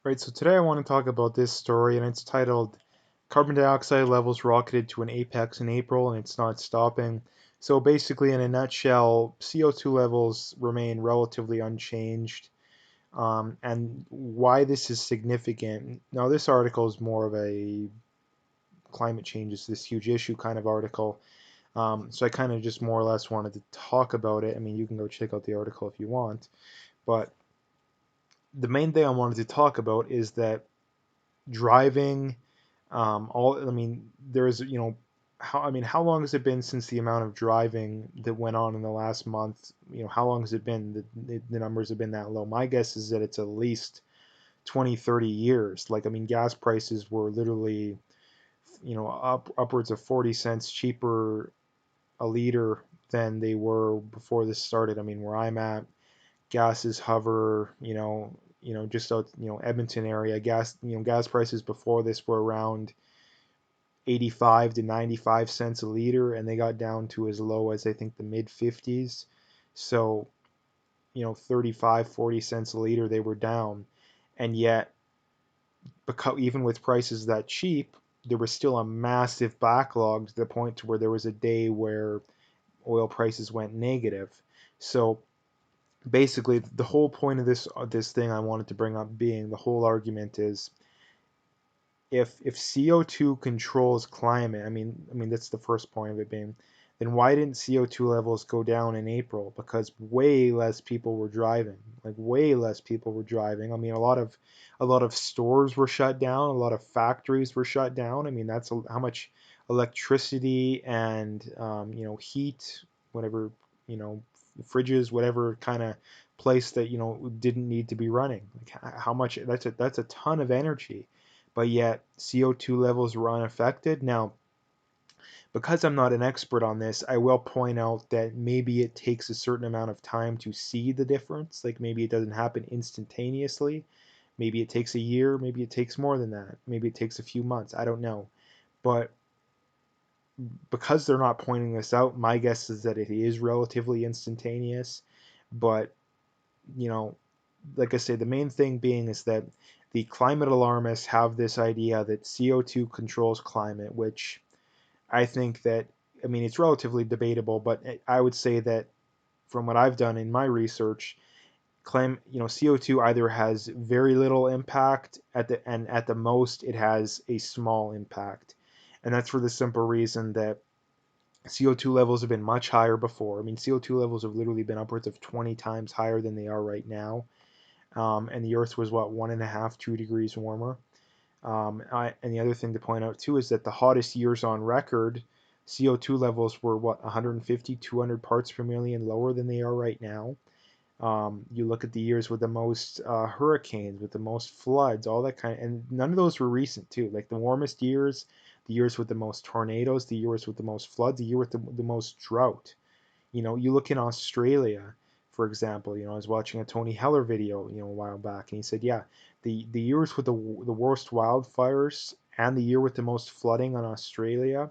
Right, so today I want to talk about this story, and it's titled Carbon Dioxide Levels Rocketed to an Apex in April and It's Not Stopping. So basically, in a nutshell, CO2 levels remain relatively unchanged. And why this is significant. Now, this article is more of a climate change is this huge issue kind of article. So I kind of just more or less wanted to talk about it. I mean, you can go check out the article if you want. But the main thing I wanted to talk about is that driving all I mean, there's how long has it been since the amount of driving that went on in the last month? How long has it been that the numbers have been that low? My guess is that it's at least 20, 30 years. Like, I mean, gas prices were literally, upwards of 40 cents cheaper a liter than they were before this started. I mean, where I'm at, gases hover, just out, Edmonton area, gas prices before this were around 85 to 95 cents a liter, and they got down to as low as I think the mid 50s. So, 35, 40 cents a liter, they were down. And yet, because even with prices that cheap, there was still a massive backlog to the point to where there was a day where oil prices went negative. So basically, the whole point of this thing I wanted to bring up being the whole argument is if CO2 controls climate, I mean that's the first point of it being, then why didn't CO2 levels go down in April? Because way less people were driving. Like way less people were driving. I mean a lot of stores were shut down, a lot of factories were shut down. I mean that's how much electricity and heat, whatever, you know, fridges, whatever kind of place that didn't need to be running. Like how much that's a ton of energy, but yet CO2 levels were unaffected. Now, because I'm not an expert on this, I will point out that maybe it takes a certain amount of time to see the difference. Like maybe it doesn't happen instantaneously. Maybe it takes a year. Maybe it takes more than that. Maybe it takes a few months. I don't know. But because they're not pointing this out, my guess is that it is relatively instantaneous. But, you know, like I say, the main thing being is that the climate alarmists have this idea that CO2 controls climate, which I think that, I mean, it's relatively debatable, but I would say that from what I've done in my research, CO2 either has very little impact at the most it has a small impact. And that's for the simple reason that CO2 levels have been much higher before. I mean, CO2 levels have literally been upwards of 20 times higher than they are right now. And the Earth was what 1.5, 2 degrees warmer. And the other thing to point out too is that the hottest years on record, CO2 levels were what 150, 200 parts per million lower than they are right now. You look at the years with the most hurricanes, with the most floods, all that kind of, and none of those were recent too. Like the warmest years, the years with the most tornadoes, the years with the most floods, the year with the most drought. You look in Australia, for example. I was watching a Tony Heller video, a while back, and he said, yeah, the years with the worst wildfires and the year with the most flooding on Australia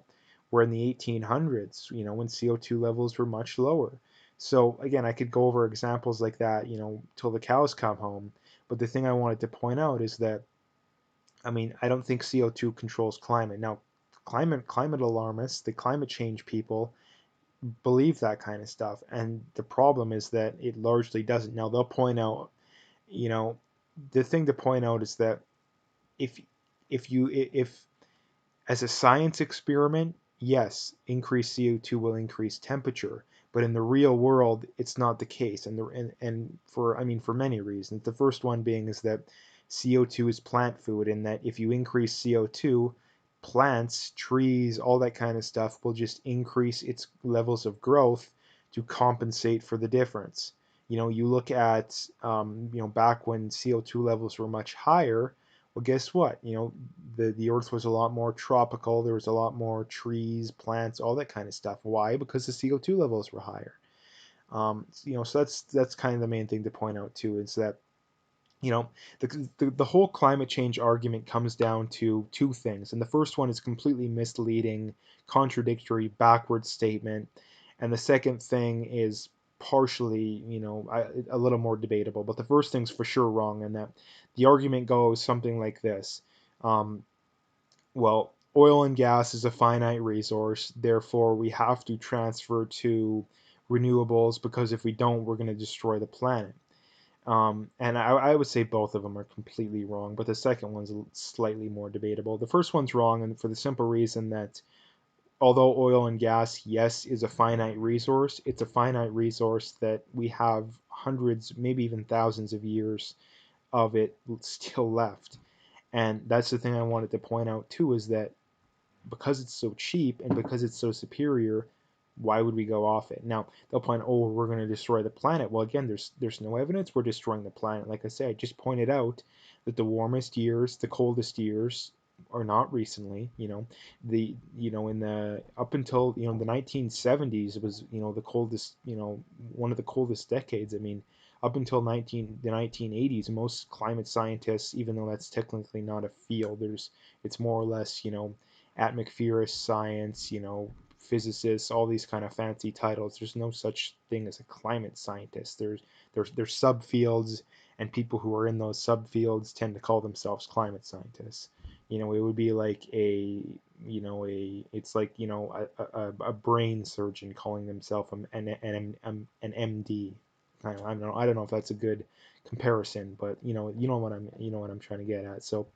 were in the 1800s, when CO2 levels were much lower. So again, I could go over examples like that, till the cows come home. But the thing I wanted to point out is that, I mean, I don't think CO2 controls climate. Now, climate alarmists, the climate change people, believe that kind of stuff. And the problem is that it largely doesn't. Now they'll point out, you know, the thing to point out is that if if as a science experiment, yes, increased CO2 will increase temperature, but in the real world, it's not the case. And for I mean for many reasons. The first one being is that CO2 is plant food, and that if you increase CO2, plants, trees, all that kind of stuff will just increase its levels of growth to compensate for the difference. You look at back when CO2 levels were much higher. Well, guess what? The earth was a lot more tropical. There was a lot more trees, plants, all that kind of stuff. Why? Because the CO2 levels were higher. So that's kind of the main thing to point out too, is that you know the whole climate change argument comes down to two things, and the first one is completely misleading, contradictory, backward statement, and the second thing is partially, a little more debatable. But the first thing's for sure wrong, and that the argument goes something like this. Um, well, oil and gas is a finite resource, therefore we have to transfer to renewables because if we don't, we're going to destroy the planet. And I would say both of them are completely wrong, but the second one's slightly more debatable. The first one's wrong, and for the simple reason that although oil and gas, yes, is a finite resource, it's a finite resource that we have hundreds, maybe even thousands of years of it still left. And that's the thing I wanted to point out too, is that because it's so cheap and because it's so superior, why would we go off it? Now they'll point, oh, we're going to destroy the planet. Well, again, there's no evidence we're destroying the planet. Like I said, I just pointed out that the warmest years, the coldest years, are not recently. In the up until the 1970s, it was the coldest, one of the coldest decades. I mean, up until the 1980s, most climate scientists, even though that's technically not a field, it's more or less atmospheric science, physicists, all these kind of fancy titles. There's no such thing as a climate scientist. There's subfields, and people who are in those subfields tend to call themselves climate scientists. It would be like it's like a brain surgeon calling themselves an MD. I don't know if that's a good comparison, but you know what I'm trying to get at. So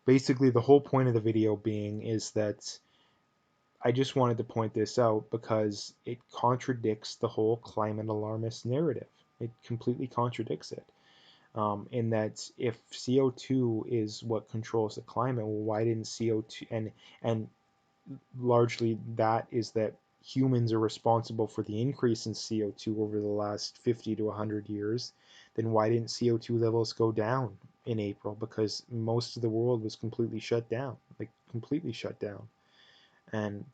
basically the whole point of the video being is that I just wanted to point this out because it contradicts the whole climate alarmist narrative. It completely contradicts it. In that if CO2 is what controls the climate, well, why didn't CO2 and largely that is that humans are responsible for the increase in CO2 over the last 50 to 100 years, then why didn't CO2 levels go down in April? Because most of the world was completely shut down, like completely shut down. And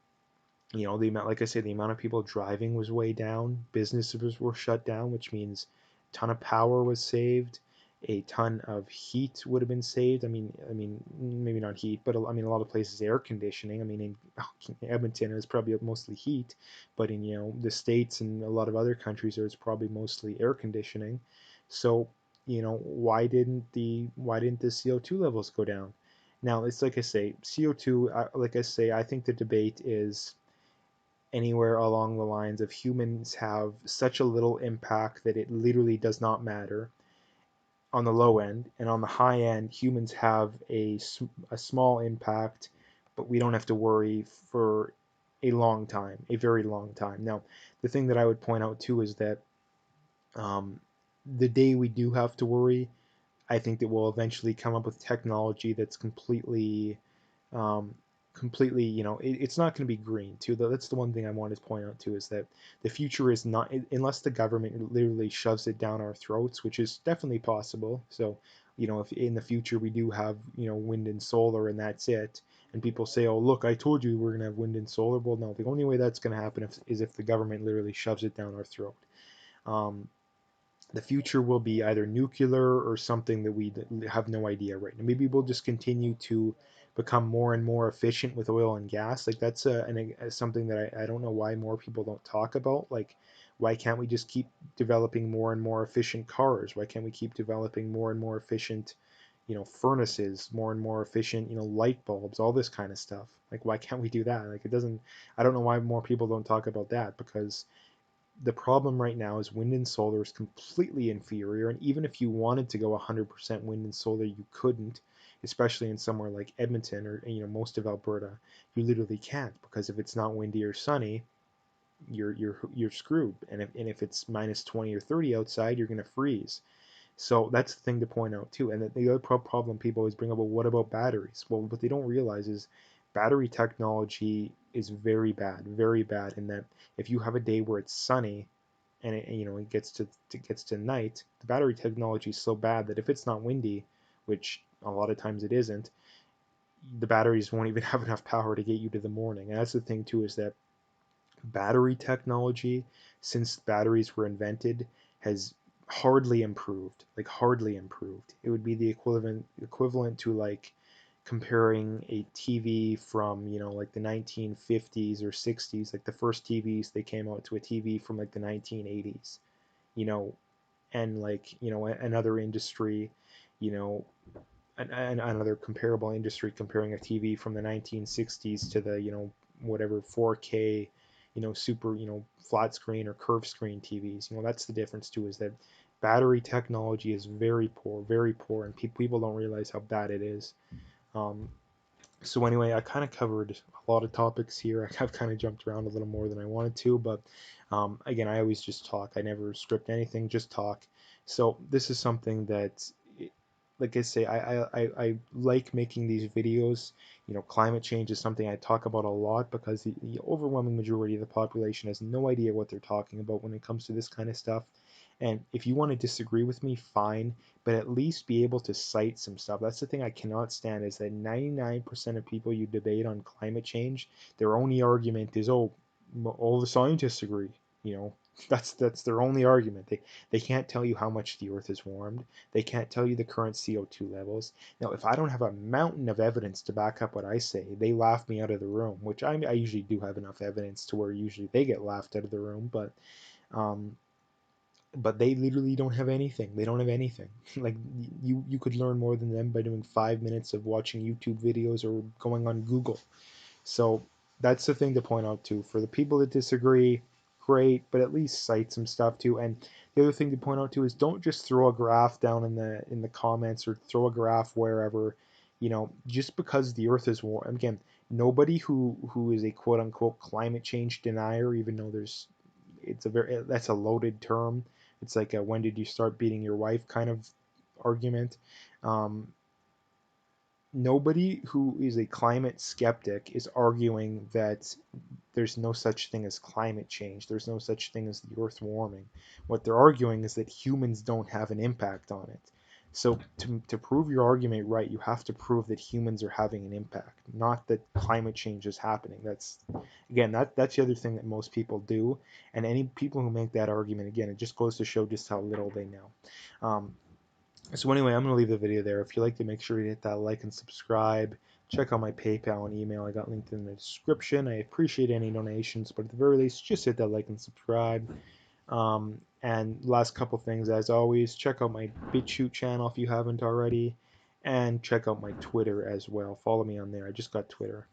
the amount, like I said, the amount of people driving was way down. Businesses were shut down, which means a ton of power was saved. A ton of heat would have been saved. I mean, maybe not heat, but I mean, a lot of places air conditioning. I mean, in Edmonton, it was probably mostly heat, but in the states and a lot of other countries, it's probably mostly air conditioning. So, why didn't the CO2 levels go down? Now, it's like I say, CO2. Like I say, I think the debate is anywhere along the lines of humans have such a little impact that it literally does not matter on the low end, and on the high end humans have a small impact, but we don't have to worry for a long time, a very long time. Now the thing that I would point out too is that um, the day we do have to worry, I think that we'll eventually come up with technology that's um, completely, it's not going to be green too. That's the one thing I wanted to point out too, is that the future is not, unless the government literally shoves it down our throats, which is definitely possible. So, if in the future we do have, wind and solar and that's it, and people say, oh, look, I told you we're going to have wind and solar. Well, no, the only way that's going to happen is if the government literally shoves it down our throat. Um, the future will be either nuclear or something that we have no idea right now. Maybe we'll just continue to become more and more efficient with oil and gas. Like that's something that I don't know why more people don't talk about. Like, why can't we just keep developing more and more efficient cars? Why can't we keep developing more and more efficient, furnaces, more and more efficient, light bulbs, all this kind of stuff? Like, why can't we do that? Like, it doesn't, I don't know why more people don't talk about that, because the problem right now is wind and solar is completely inferior, and even if you wanted to go 100% wind and solar, you couldn't, especially in somewhere like Edmonton or most of Alberta. You literally can't, because if it's not windy or sunny, you're screwed. And if it's minus 20 or 30 outside, you're going to freeze. So that's the thing to point out too. And the other problem people always bring up, well, what about batteries? Well, what they don't realize is battery technology is very bad in that if you have a day where it's sunny and it gets to night, the battery technology is so bad that if it's not windy, which a lot of times it isn't, the batteries won't even have enough power to get you to the morning. And that's the thing too, is that battery technology, since batteries were invented, has hardly improved. Like hardly improved. It would be the equivalent to like comparing a TV from, you know, like the 1950s or 60s, like the first TVs they came out, to a TV from like the 1980s, you know, and like, you know, another industry, you know, another comparable industry comparing a TV from the 1960s to the, you know, whatever 4K, you know, super, you know, flat screen or curved screen TVs. You know, that's the difference too, is that battery technology is very poor, and people don't realize how bad it is. Um, so anyway, I kind of covered a lot of topics here. I've kind of jumped around a little more than I wanted to, but again, I always just talk. I never script anything, just talk. So this is something that, like I say, I like making these videos. You know, climate change is something I talk about a lot because the overwhelming majority of the population has no idea what they're talking about when it comes to this kind of stuff. And if you want to disagree with me, fine, but at least be able to cite some stuff. That's the thing I cannot stand, is that 99% of people you debate on climate change, their only argument is, oh, all the scientists agree. You know, that's their only argument. They can't tell you how much the earth is warmed. They can't tell you the current CO2 levels. Now, if I don't have a mountain of evidence to back up what I say, they laugh me out of the room, which I usually do have enough evidence to where usually they get laughed out of the room, um, but they literally don't have anything. They don't have anything. Like, you could learn more than them by doing 5 minutes of watching YouTube videos or going on Google. So that's the thing to point out too. For the people that disagree, great, but at least cite some stuff too. And the other thing to point out too is, don't just throw a graph down in the comments, or throw a graph wherever. You know, just because the Earth is warm. Again, nobody who is a quote unquote climate change denier, even though it's a very, that's a loaded term. It's like a when did you start beating your wife kind of argument. Um, Nobody who is a climate skeptic is arguing that there's no such thing as climate change. There's no such thing as the earth warming. What they're arguing is that humans don't have an impact on it. So to prove your argument right, you have to prove that humans are having an impact, not that climate change is happening. That's, again, that's the other thing that most people do. And any people who make that argument, again, it just goes to show just how little they know. Um, so anyway, I'm going to leave the video there. If you like to, make sure you hit that like and subscribe. Check out my PayPal and email. I got linked in the description. I appreciate any donations, but at the very least, just hit that like and subscribe. And last couple things, as always, check out my BitChute channel if you haven't already, and check out my Twitter as well. Follow me on there. I just got Twitter.